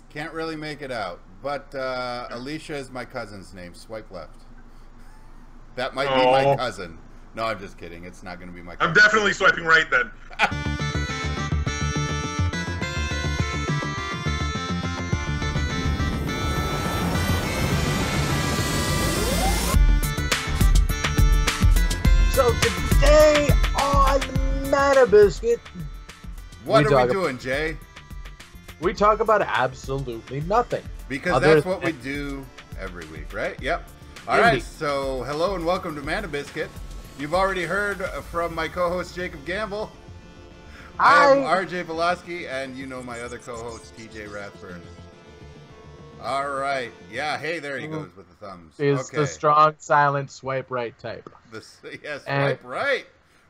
Can't really make it out. But Alicia is my cousin's name. Swipe left. That might be my Oh, cousin. No, I'm just kidding. It's not going to be my I'm cousin. definitely swiping right then. So today on Mana Biscuit, What are we doing, Jay? we talk about absolutely nothing. Because Other that's what we than- do every week, right? Yep. All Indeed. right, so hello and welcome to Mana Biscuit. You've already heard from my co-host Jacob Gamble. I am RJ Velosky, and you know my other co-host TJ Rathburn. All right. Yeah, hey, there he goes with the thumbs. Is the strong, silent swipe right type. Yes, swipe right.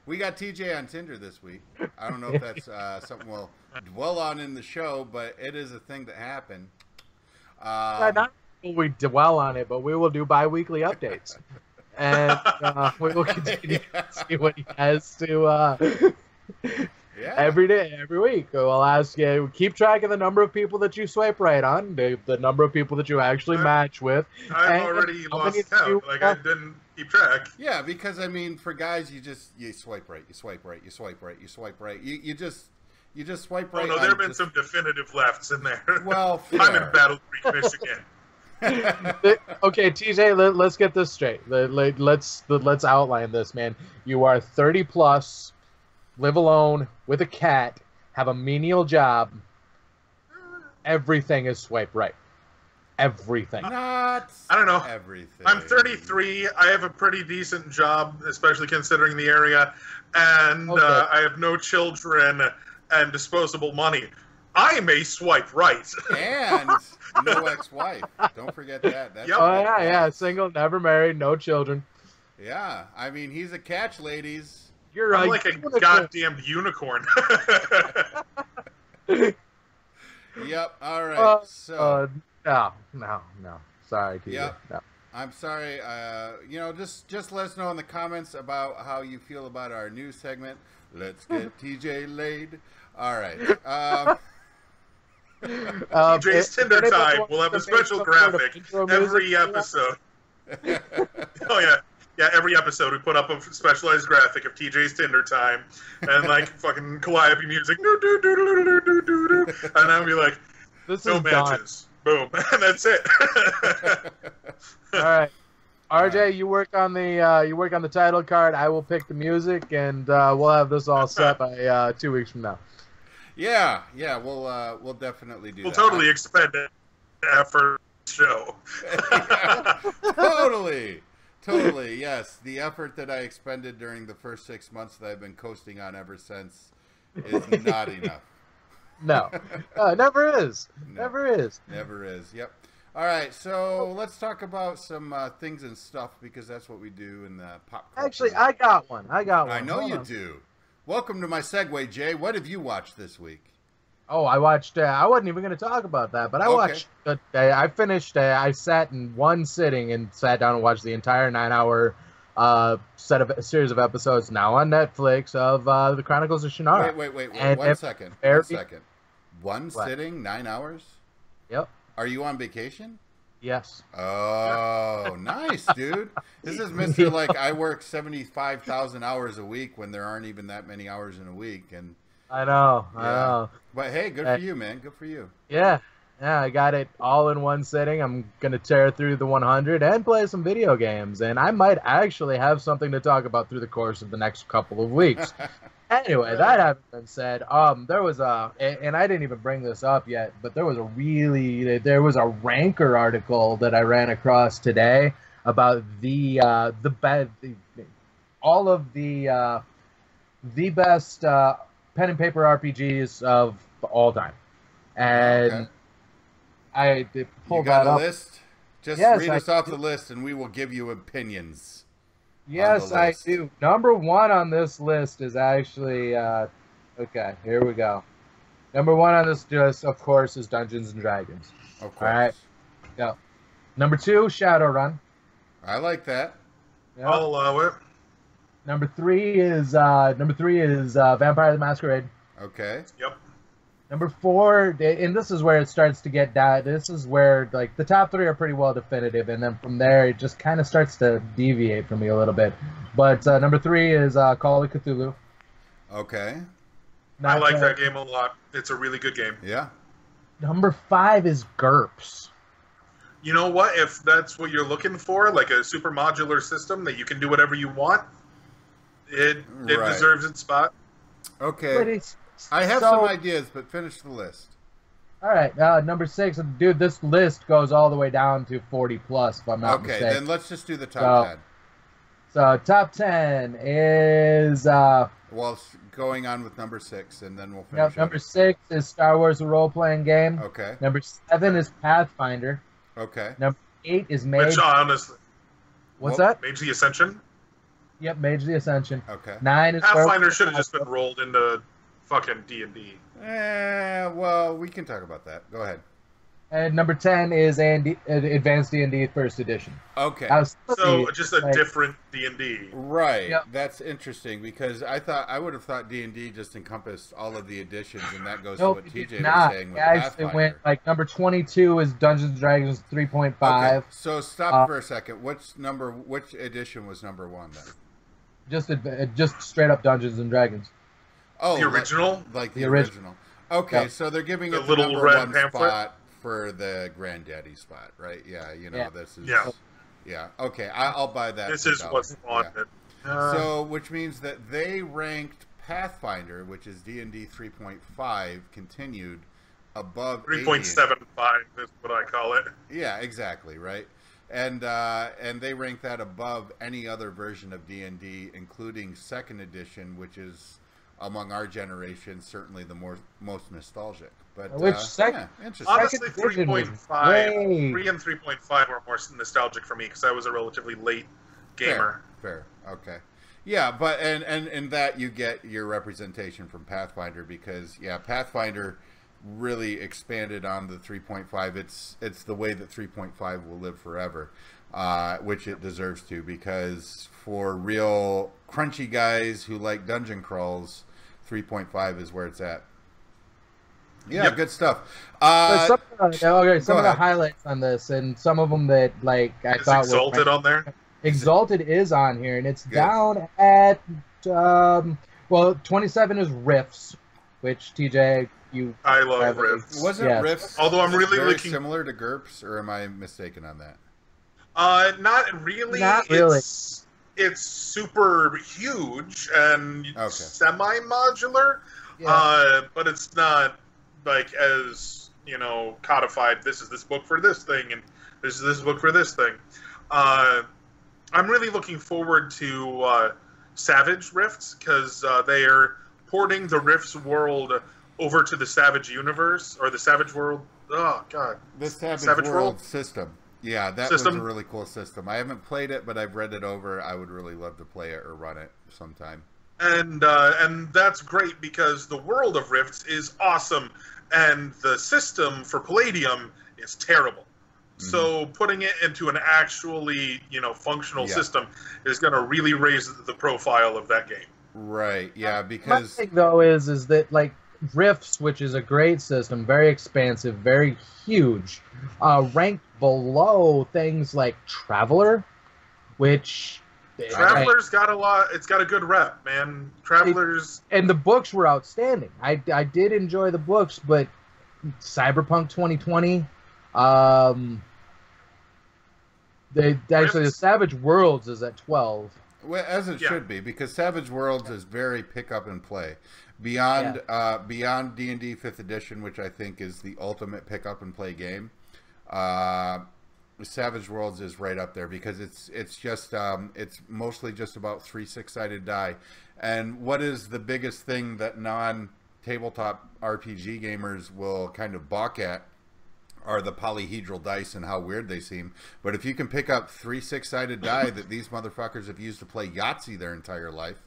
We got TJ on Tinder this week. I don't know if that's something we'll dwell on in the show, but it is a thing that happened. Not we dwell on it, but we will do bi-weekly updates. And we will continue to see what he has to every day, every week. We'll ask you, keep track of the number of people that you swipe right on, the number of people that you actually match with. I've already lost count. I didn't keep track. Yeah, because I mean, for guys, you swipe right, you swipe right, you swipe right, you swipe right. You just swipe right. Oh no, there have been some definitive lefts in there. Well, I'm in Battle Creek, Michigan. Okay, TJ, let's get this straight. Let's outline this, man. You are 30 plus, live alone with a cat, have a menial job. Everything is swipe right. Everything. Not. I don't know. Everything. I'm 33. I have a pretty decent job, especially considering the area, and Okay. I have no children and disposable money. I may swipe right. And no ex-wife. Don't forget that. That's Yep. Oh yeah, single, never married, no children. Yeah, I mean, he's a catch, ladies. You're I'm like a goddamn unicorn. Yep. All right. So. No. Sorry, TJ. Yep. No. I'm sorry. Just let us know in the comments about how you feel about our news segment. Let's get TJ laid. All right. TJ's Tinder time. We'll have a special graphic every episode. Oh yeah. Yeah, every episode we put up a specialized graphic of TJ's Tinder time, and like fucking calliope music, and I'll be like, This no is matches, boom, and that's it. All right, RJ, you work on the title card. I will pick the music, and we'll have this all set by 2 weeks from now. Yeah, we'll definitely do We'll that. totally expend effort show. Totally, yes. The effort that I expended during the first 6 months that I've been coasting on ever since is not enough. No, never is. No. Never is. Never is. Yep. All right, so let's talk about some things and stuff because that's what we do in the pop culture. Actually, I got one. I know Hold you on. do. Welcome to my segue, Jay. What have you watched this week? Oh, I watched. I wasn't even going to talk about that, but I Okay. watched. I finished. I sat in one sitting and sat down and watched the entire 9-hour series of episodes now on Netflix of the Chronicles of Shannara. Wait. And One second. One What? sitting, 9 hours? Yep. Are you on vacation? Yes. Oh, nice, dude. This is Mr. Like, I work 75,000 hours a week when there aren't even that many hours in a week. And I know. But hey, good for you, man. Good for you. Yeah. I got it all in one sitting. I'm gonna tear through the 100 and play some video games, and I might actually have something to talk about through the course of the next couple of weeks. Anyway, that having been said, there was and I didn't even bring this up yet, but there was a Ranker article that I ran across today about all of the best pen and paper RPGs of all time, and Okay. I pulled You got that a up. list? Just Yes, read I us off do. the list, and we will give you opinions. Yes, the I list. do. Number one on this list is actually okay. Here we go. Number one on this list, of course, is Dungeons and Dragons. Of course. All right. Yeah. Number two, Shadowrun. I like that. Yeah. I'll allow it. Number three is Vampire the Masquerade. Okay. Yep. Number 4, and this is where it starts to get down. This is where like the top 3 are pretty well definitive, and then from there it just kind of starts to deviate for me a little bit. But number 3 is Call of Cthulhu. Okay. I like that game a lot. It's a really good game. Yeah. Number 5 is GURPS. You know what? If that's what you're looking for, like a super modular system that you can do whatever you want, it deserves its spot. Okay. I have some ideas, but finish the list. All right. Number 6, dude, this list goes all the way down to 40 plus, if I'm not mistaken. Okay, then let's just do the top 10. So top 10 is... well, going on with number 6, and then we'll finish. Number 6 is Star Wars, a role-playing game. Okay. Number 7 is Pathfinder. Okay. Number 8 is Mage. Which, honestly... What's that? Mage the Ascension? Yep, Mage the Ascension. Okay. 9 is... Pathfinder should have just been rolled into fucking D&D. Well, we can talk about that. Go ahead. And number 10 is Advanced D&D First Edition. Okay. So just a different D&D. Right. Yep. That's interesting because I would have thought D&D just encompassed all of the editions, and that goes to what TJ was saying with Pathfinder. Went like number 22 is Dungeons and Dragons 3.5. Okay. So stop for a second. Which edition was number 1 then? Just straight up Dungeons and Dragons. Oh, the original? Like the original. Okay, yep. So they're giving it the little number red 1 pamphlet spot for the granddaddy spot, right? Yeah, this is... Yeah. Yeah, okay, I'll buy that. This is what's wanted. Yeah. So, which means that they ranked Pathfinder, which is D&D 3.5, continued above 3.75 is what I call it. Yeah, exactly, right? And they rank that above any other version of D&D, including 2nd edition, which is... among our generation, certainly the most nostalgic. But second? Interesting. Honestly, 3.5, 3 and 3.5 are more nostalgic for me because I was a relatively late gamer. Fair. Okay. Yeah, but and in that you get your representation from Pathfinder because Pathfinder really expanded on the 3.5. It's the way that 3.5 will live forever, which it deserves to because for real crunchy guys who like dungeon crawls, 3.5 is where it's at. Yeah, yep. Good stuff. Some of the highlights on this, and some of them that I thought Exalted on there. Exalted is on here, and it's good. Down at 27 is Rifts, which TJ I love Rifts. Wasn't Rifts? Although I'm really very looking similar to GURPS, or am I mistaken on that? Not really. Not really. It's super huge and semi-modular, but it's not as codified. This is this book for this thing, and this is this book for this thing. I'm really looking forward to Savage Rifts because they are porting the Rifts world over to the Savage universe or the Savage world. Oh God, the Savage world system. Yeah, that was a really cool system. I haven't played it, but I've read it over. I would really love to play it or run it sometime. And that's great because the world of Rifts is awesome, and the system for Palladium is terrible. Mm-hmm. So putting it into an actually functional system is going to really raise the profile of that game. Right. Yeah. Because my thing though is that Rifts, which is a great system, very expansive, very huge, ranked below things like Traveler, which Traveler's got a lot. It's got a good rep, man. Travelers and the books were outstanding. I did enjoy the books, but Cyberpunk 2020, the Savage Worlds is at 12. Well, as it should be, because Savage Worlds is very pick up and play. Beyond D&D 5th edition, which I think is the ultimate pick up and play game, Savage Worlds is right up there because it's mostly just about 3 6-sided die. And what is the biggest thing that non-tabletop RPG gamers will kind of balk at are the polyhedral dice and how weird they seem. But if you can pick up 3 6-sided die that these motherfuckers have used to play Yahtzee their entire life,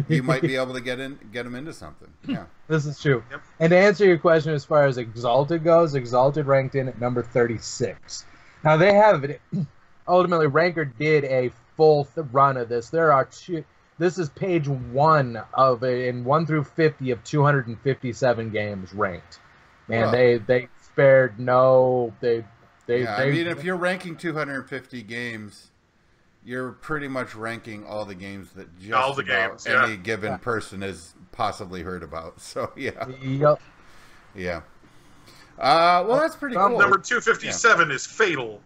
you might be able to get them into something. Yeah, this is true. Yep. And to answer your question as far as Exalted goes, Exalted ranked in at number 36. Now ultimately Ranker did a full run of this. There are This is page 1 of in 1 through 50 of 257 games ranked. Man, they spared no. They I mean, if you're ranking 250 games, you're pretty much ranking all the games that any given person has possibly heard about. So yeah. Yep. Yeah. Well, that's pretty cool. Number 257 is Fatal.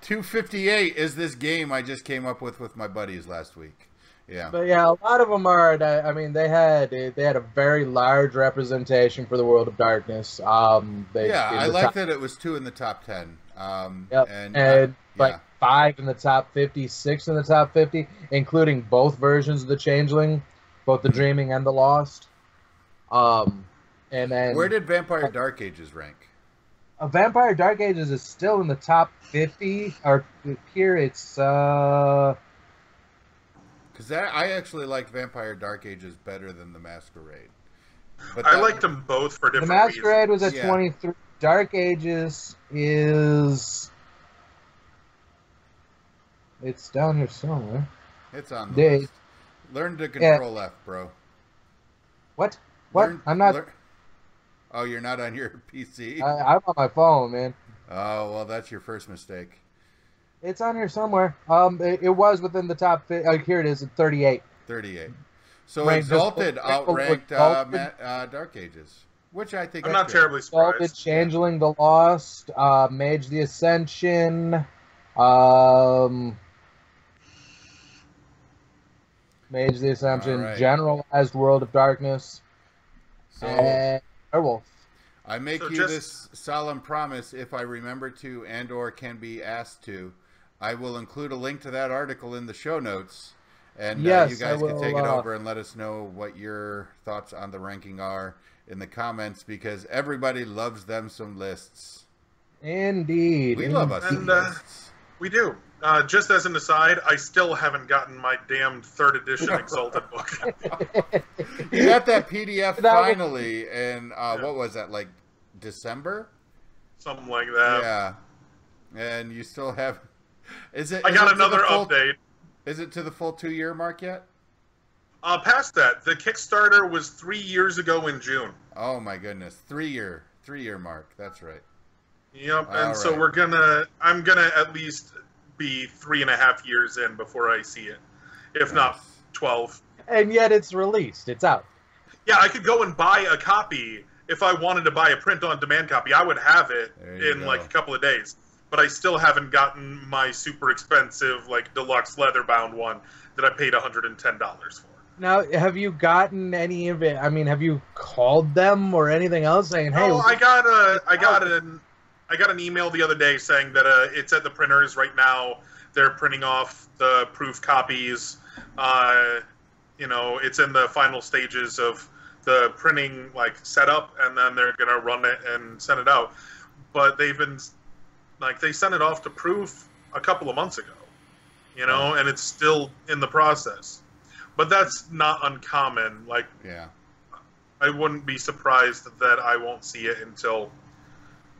258 is this game I just came up with my buddies last week. Yeah. But yeah, a lot of them are. I mean, they had a very large representation for the World of Darkness. I like that it was 2 in the top 10. Yep. And like 5 in the top 50, 6 in the top 50, including both versions of the Changeling, both the Dreaming and the Lost. And then where did Vampire Dark Ages rank? Vampire Dark Ages is still in the top 50. Or here it's because I actually like Vampire Dark Ages better than the Masquerade. But I liked them both for different reasons. The Masquerade was at 23. Dark Ages is... It's down here somewhere. It's on the list. Learn to control F, bro. What? I'm not... Oh, you're not on your PC? I'm on my phone, man. Oh, well, that's your first mistake. It's on here somewhere. It was within the top 50. Here it is at 38. 38. So Exalted outranked Dark Ages, which I think I'm not terribly surprised. Exalted, Changeling, the Lost, Mage, the Ascension, Mage, the Ascension, Generalized World of Darkness, and Werewolf. I make you this solemn promise: if I remember to and/or can be asked to, I will include a link to that article in the show notes, and you guys can take it over and let us know what your thoughts on the ranking are in the comments, because everybody loves them some lists. Indeed, we love us some lists. We do. Just as an aside, I still haven't gotten my damned 3rd edition Exalted book. You got that PDF finally, and what was that, like December? Something like that. Yeah. And you still have... I got another update. Is it to the full 2-year mark yet? Past that. The Kickstarter was 3 years ago in June. Oh my goodness. 3-year mark. That's right. Yep. And so I'm gonna at least be 3.5 years in before I see it, if not 12. And yet it's released. It's out. Yeah, I could go and buy a copy if I wanted to buy a print-on-demand copy. I would have it in like a couple of days. But I still haven't gotten my super expensive, like, deluxe leather-bound one that I paid $110 for. Now, have you gotten any of it? I mean, have you called them or anything else saying, "Hey"? Oh, I got an email the other day saying that it's at the printers right now. They're printing off the proof copies. It's in the final stages of the printing, like, setup, and then they're gonna run it and send it out. But they've been... Like, they sent it off to proof a couple of months ago, and it's still in the process. But that's not uncommon. Like, I wouldn't be surprised that I won't see it until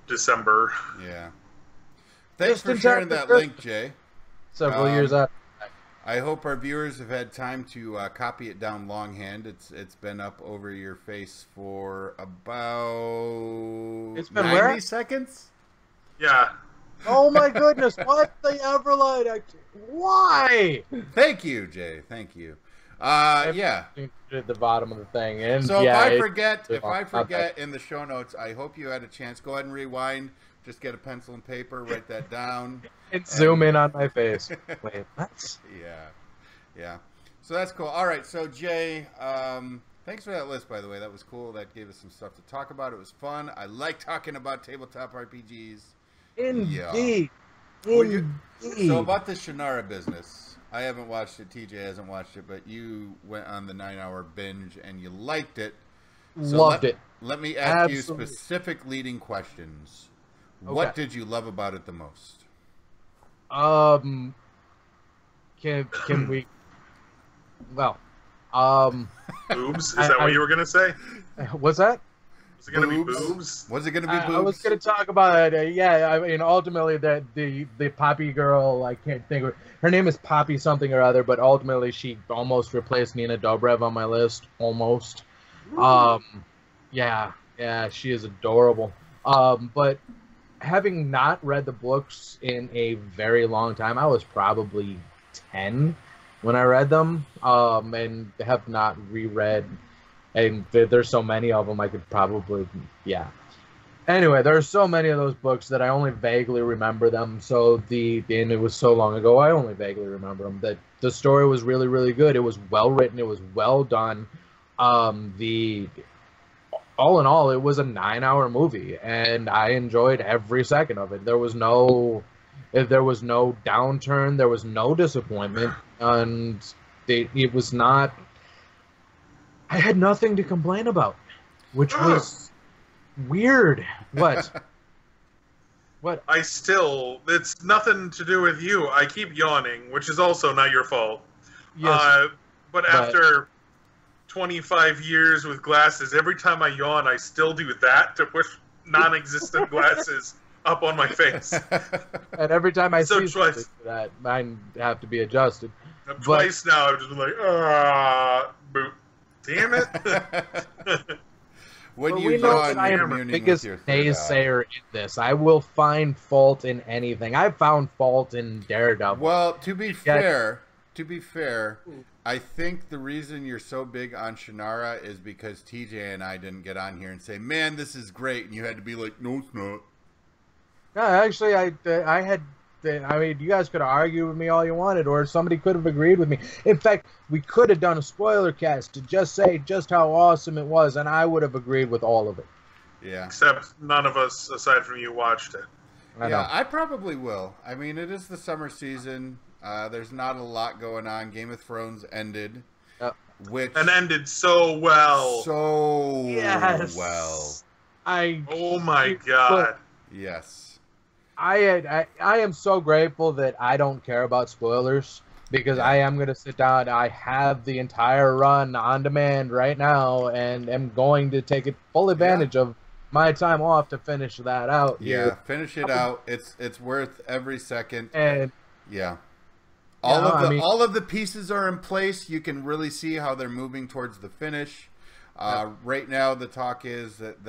December. Yeah. Thanks for sharing that link, Jay. Several years out. I hope our viewers have had time to copy it down longhand. It's been up over your face for about 90 seconds? Yeah. Oh my goodness! What the Everlight? Why? Thank you, Jay. Thank you. Yeah. At the bottom of the thing, and so if I forget in the show notes, I hope you had a chance. Go ahead and rewind. Just get a pencil and paper, write that down, and zoom in on my face. Wait, what? Yeah. So that's cool. All right. So Jay, thanks for that list, by the way. That was cool. That gave us some stuff to talk about. It was fun. I like talking about tabletop RPGs. Indeed. So about the Shannara business, I haven't watched it. TJ hasn't watched it, but you went on the 9-hour binge and you liked it. So Loved it. Let me ask you specific leading questions. Okay. What did you love about it the most? Can we? Well, Oops, is that what you were gonna say? What's that? Was it going to be boobs? Was it going to be boobs? I was going to talk about it. Yeah, I mean, ultimately, the Poppy girl, I can't think of her name is Poppy something or other, but ultimately she almost replaced Nina Dobrev on my list. Almost. Yeah, she is adorable. But having not read the books in a very long time, I was probably 10 when I read them, and have not reread. And there's so many of them, I could probably, Anyway, there are so many of those books that I only vaguely remember them. So and it was so long ago, I only vaguely remember them. That the story was really, really good. It was well written. It was well done. All in all, it was a 9-hour movie, and I enjoyed every second of it. There was no downturn. There was no disappointment, and it was not. I had nothing to complain about, which was weird. What? What? It's nothing to do with you. I keep yawning, which is also not your fault. Yes, but after 25 years with glasses, every time I yawn, I still do that to push non-existent glasses up on my face. And every time I see twice. that, mine have to be adjusted. Twice now, I've just been like, boop. Damn it. When but you we know yawn, that I you're am the communing biggest with your third eye. naysayer in this. I will find fault in anything. I found fault in Daredevil. Well, to be fair, I think the reason you're so big on Shannara is because TJ and I didn't get on here and say, "Man, this is great," and you had to be like, "No, it's not." No, actually, I mean, you guys could have argued with me all you wanted, or somebody could have agreed with me. In fact, we could have done a spoiler cast to just say just how awesome it was, and I would have agreed with all of it. Yeah. Except none of us, aside from you, watched it. I probably will. I mean, it is the summer season. There's not a lot going on. Game of Thrones ended. And ended so well. So yes. well. Oh my god. Yes. I am so grateful that I don't care about spoilers, because I am going to sit down. I have the entire run on demand right now, and am going to take full advantage of my time off to finish that out. Yeah, finish it out. It's worth every second. And all of the pieces are in place. You can really see how they're moving towards the finish. Right now, the talk is that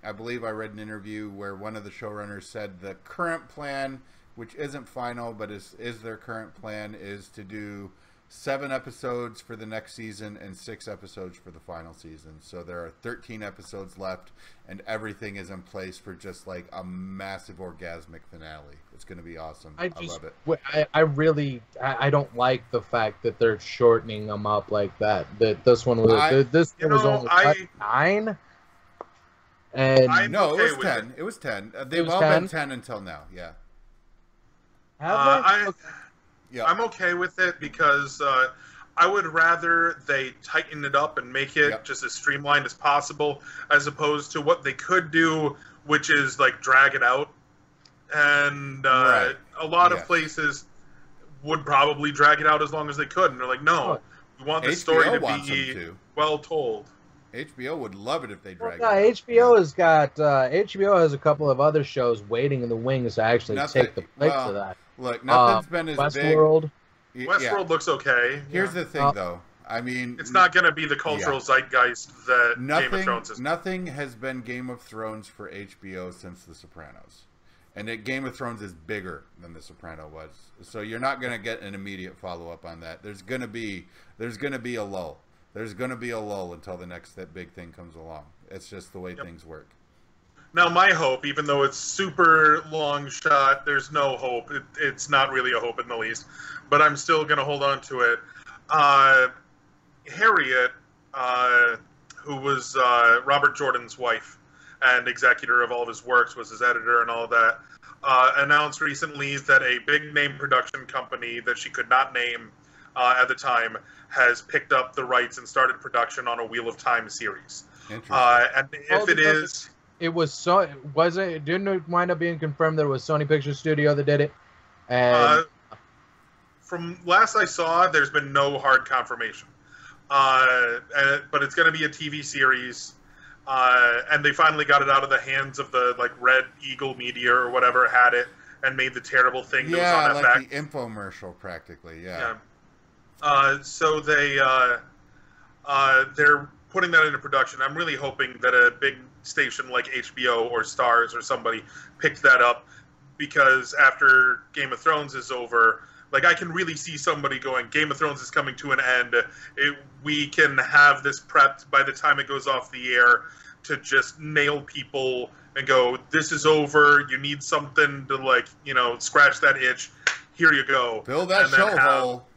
I believe I read an interview where one of the showrunners said the current plan, which isn't final, but is their current plan, is to do 7 episodes for the next season and 6 episodes for the final season. So there are 13 episodes left, and everything is in place for just like a massive orgasmic finale. It's going to be awesome. I love it. I don't like the fact that they're shortening them up like that. That this one was only 9. And no, it was 10. It was 10. They've all been 10 until now. Yeah. I'm okay with it because I would rather they tighten it up and make it just as streamlined as possible, as opposed to what they could do, which is like drag it out. And a lot of places would probably drag it out as long as they could, and they're like, no, we want the story to be well told. HBO would love it if they drag it out. HBO has got HBO has a couple of other shows waiting in the wings to actually take the place of that. Look, nothing's been as Westworld. big. Westworld looks okay. Here's the thing, though. I mean, it's not going to be the cultural zeitgeist that Game of Thrones is. Nothing has been Game of Thrones for HBO since The Sopranos. And Game of Thrones is bigger than The Sopranos was. So you're not going to get an immediate follow-up on that. There's going to be a lull. There's going to be a lull until that big thing comes along. It's just the way things work. Now, my hope, even though it's super long shot, there's no hope. It's not really a hope in the least. But I'm still going to hold on to it. Harriet, who was Robert Jordan's wife and executor of all of his works, was his editor and all of that, announced recently that a big-name production company that she could not name at the time has picked up the rights and started production on a Wheel of Time series. Interesting. And if it is... It didn't it wind up being confirmed that it was Sony Pictures Studio that did it? And from last I saw, there's been no hard confirmation. But it's going to be a TV series. and they finally got it out of the hands of the like Red Eagle Media or whatever had it and made the terrible thing that was on like FX. the infomercial practically. Yeah. So they're putting that into production. I'm really hoping that a big station like HBO or Starz or somebody picked that up, because after Game of Thrones is over, like, I can really see somebody going, Game of Thrones is coming to an end. We can have this prepped by the time it goes off the air to just nail people and go, this is over. You need something to, like, you know, scratch that itch. Here you go. Fill that show hole.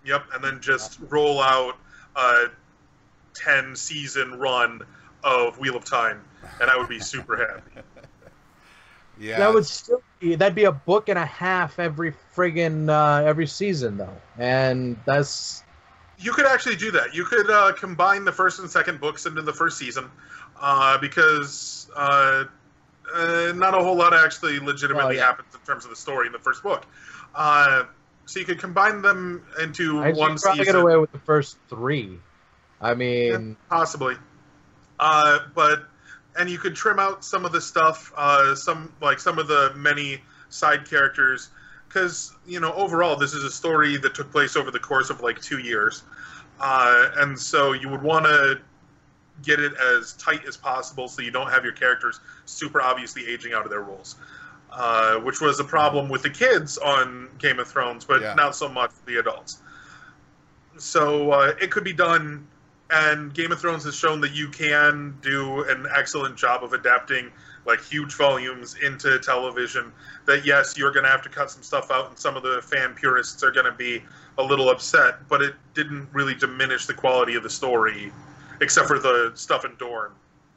Yep, and then just roll out a 10-season run of Wheel of Time, and I would be super happy. Yeah, that would still that'd be a book and a half every friggin' every season though, and that's. You could actually do that. You could combine the first and second books into the first season, because not a whole lot actually legitimately happens in terms of the story in the first book. So you could combine them into one season. Probably get away with the first 3. I mean, possibly, and you could trim out some of the stuff, some of the many side characters, because, you know, overall this is a story that took place over the course of like 2 years, and so you would want to get it as tight as possible so you don't have your characters super obviously aging out of their roles, which was a problem with the kids on Game of Thrones, but not so much for the adults. So it could be done. And Game of Thrones has shown that you can do an excellent job of adapting like huge volumes into television. That yes, you're going to have to cut some stuff out, and some of the fan purists are going to be a little upset. But it didn't really diminish the quality of the story, except for the stuff in Dorne.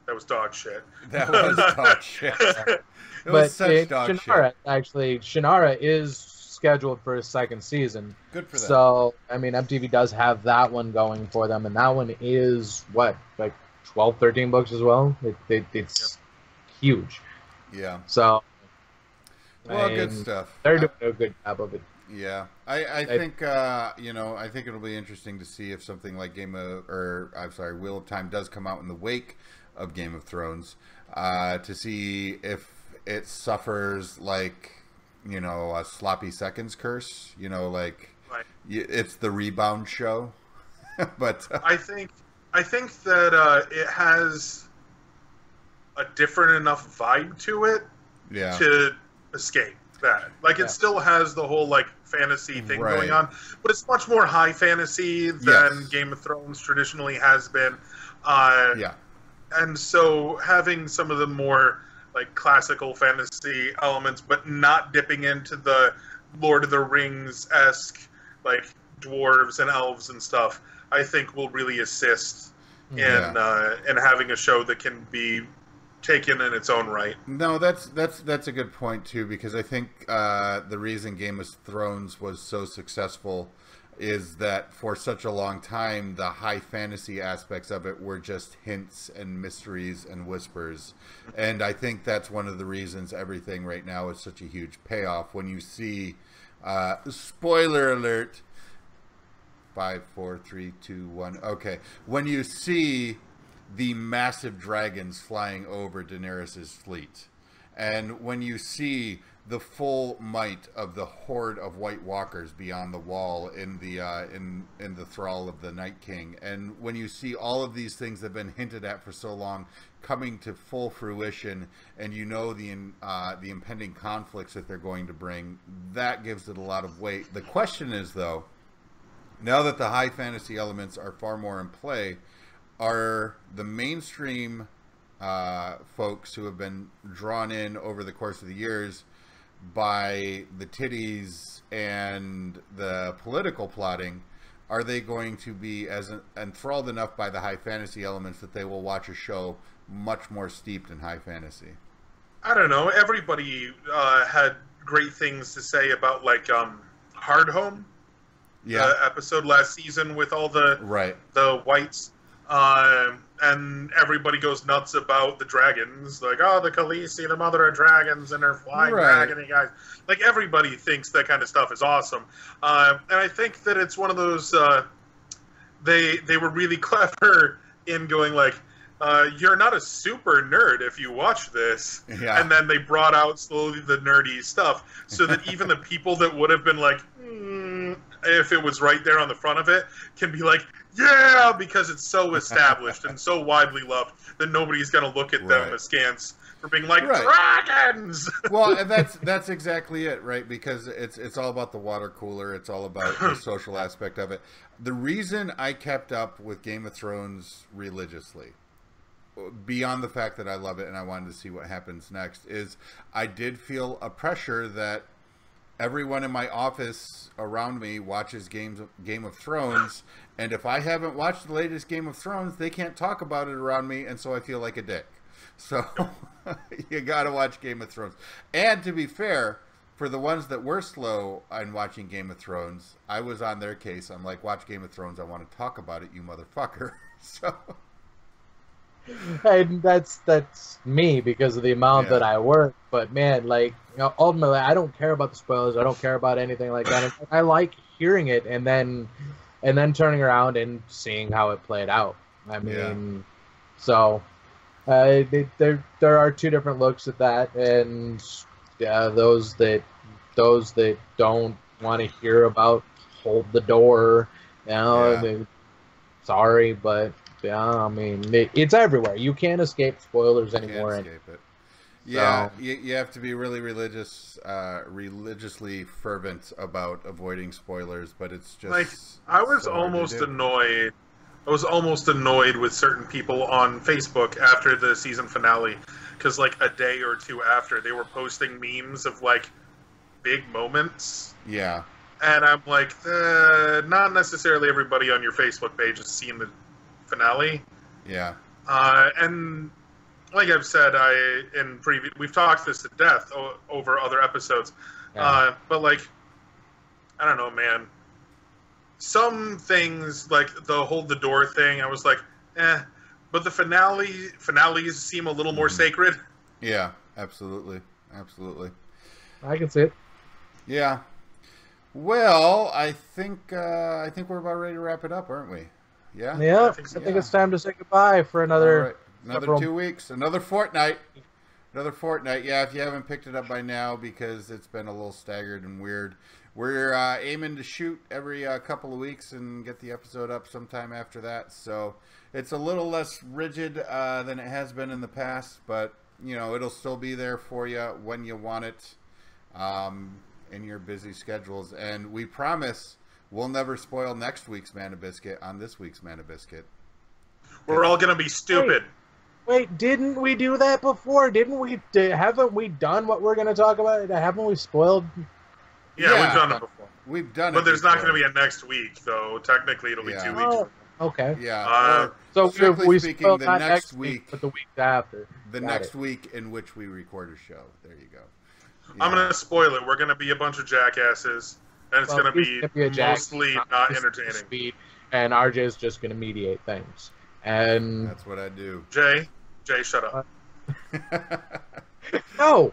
That was dog shit. That was dog shit. It was such dog shit. Actually, Shannara is scheduled for a second season. Good for them. So, I mean, MTV does have that one going for them, and that one is, what, like 12, 13 books as well? It's huge. Yeah. So, well, good stuff. They're doing a good job of it. Yeah. I think, you know, I think it'll be interesting to see if something like Wheel of Time does come out in the wake of Game of Thrones, to see if it suffers like, you know, a sloppy seconds curse, you know, like it's the rebound show. But I think that it has a different enough vibe to it to escape that. Like, it still has the whole like fantasy thing going on, but it's much more high fantasy than Game of Thrones traditionally has been. And so having some of the more like classical fantasy elements, but not dipping into the Lord of the Rings-esque, like dwarves and elves and stuff, I think will really assist in having a show that can be taken in its own right. No, that's a good point too, because I think the reason Game of Thrones was so successful is that for such a long time the high fantasy aspects of it were just hints and mysteries and whispers, and I think that's one of the reasons everything right now is such a huge payoff. When you see spoiler alert, 5 4 3 2 1 okay, when you see the massive dragons flying over Daenerys's fleet, and when you see the full might of the horde of White Walkers beyond the wall in the in the thrall of the Night King, and when you see all of these things that have been hinted at for so long coming to full fruition, and you know the impending conflicts that they're going to bring, that gives it a lot of weight. The question is, though, now that the high fantasy elements are far more in play, are the mainstream folks who have been drawn in over the course of the years by the titties and the political plotting, are they going to be as enthralled enough by the high fantasy elements that they will watch a show much more steeped in high fantasy? I don't know. Everybody had great things to say about, like, Hard Home, the episode last season with all the whites. And everybody goes nuts about the dragons, like, oh, the Khaleesi, the mother of dragons, and her flying dragon guys. Like, everybody thinks that kind of stuff is awesome. And I think that it's one of those, they were really clever in going, like, you're not a super nerd if you watch this. Yeah. And then they brought out slowly the nerdy stuff so that even the people that would have been like, if it was right there on the front of it, can be like, yeah, because it's so established and so widely loved that nobody's going to look at them askance for being like, dragons! Well, and that's exactly it, right? Because it's all about the water cooler. It's all about the social aspect of it. The reason I kept up with Game of Thrones religiously, beyond the fact that I love it and I wanted to see what happens next, is I did feel a pressure that everyone in my office around me watches Game of Thrones, and if I haven't watched the latest Game of Thrones, they can't talk about it around me, and so I feel like a dick. So you gotta watch Game of Thrones. And to be fair, for the ones that were slow in watching Game of Thrones, I was on their case. I'm like, watch Game of Thrones, I want to talk about it, you motherfucker. So... And that's me because of the amount that I work. But man, like, you know, ultimately, I don't care about the spoilers. I don't care about anything like that. I like hearing it and then turning around and seeing how it played out. I mean, so there are two different looks at that, and those that don't want to hear about hold the door, you know, sorry, but. Yeah, I mean, it's everywhere. You can't escape spoilers anymore. Can't escape it. Yeah, so. You have to be really religiously fervent about avoiding spoilers, but it's just... Like, I was almost annoyed. I was almost annoyed with certain people on Facebook after the season finale, because, like, a day or two after, they were posting memes of, like, big moments. Yeah. And I'm like, not necessarily everybody on your Facebook page has seen the finale. Yeah. And like I've said, we've talked this to death over other episodes. Yeah. But like, I don't know, man. Some things, like the hold the door thing, I was like, but the finales seem a little more sacred. Yeah, absolutely. Absolutely. I can see it. Yeah. Well, I think we're about ready to wrap it up, aren't we? Yeah. Yeah. I think it's time to say goodbye for another 2 weeks, another fortnight. Yeah, if you haven't picked it up by now, because it's been a little staggered and weird, we're aiming to shoot every couple of weeks and get the episode up sometime after that. So it's a little less rigid than it has been in the past, but you know, it'll still be there for you when you want it in your busy schedules. And we promise we'll never spoil next week's Mana Biscuit on this week's Mana Biscuit. We're all going to be stupid. Wait, didn't we do that before? Didn't we? Haven't we done what we're going to talk about? Haven't we spoiled? Yeah, we've done it before. We've done it. But there's not going to be a next week, though. Technically, it'll be 2 weeks. Oh, okay. Yeah. So strictly speaking, the next week, but the week after. The next week in which we record a show. There you go. Yeah. I'm going to spoil it. We're going to be a bunch of jackasses. And it's going to be mostly not entertaining. Speed, and RJ's just going to mediate things. And that's what I do. Jay, shut up. No.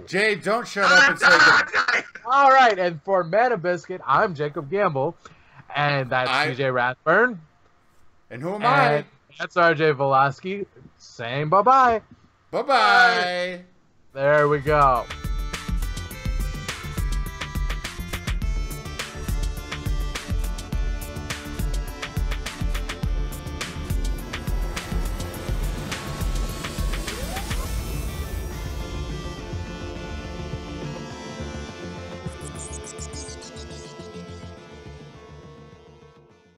Jay, don't shut up and say that. All right, and for Mana Biscuit, I'm Jacob Gamble, and that's TJ Rathburn. And who am I? That's RJ Velasky saying bye-bye. Bye-bye. There we go.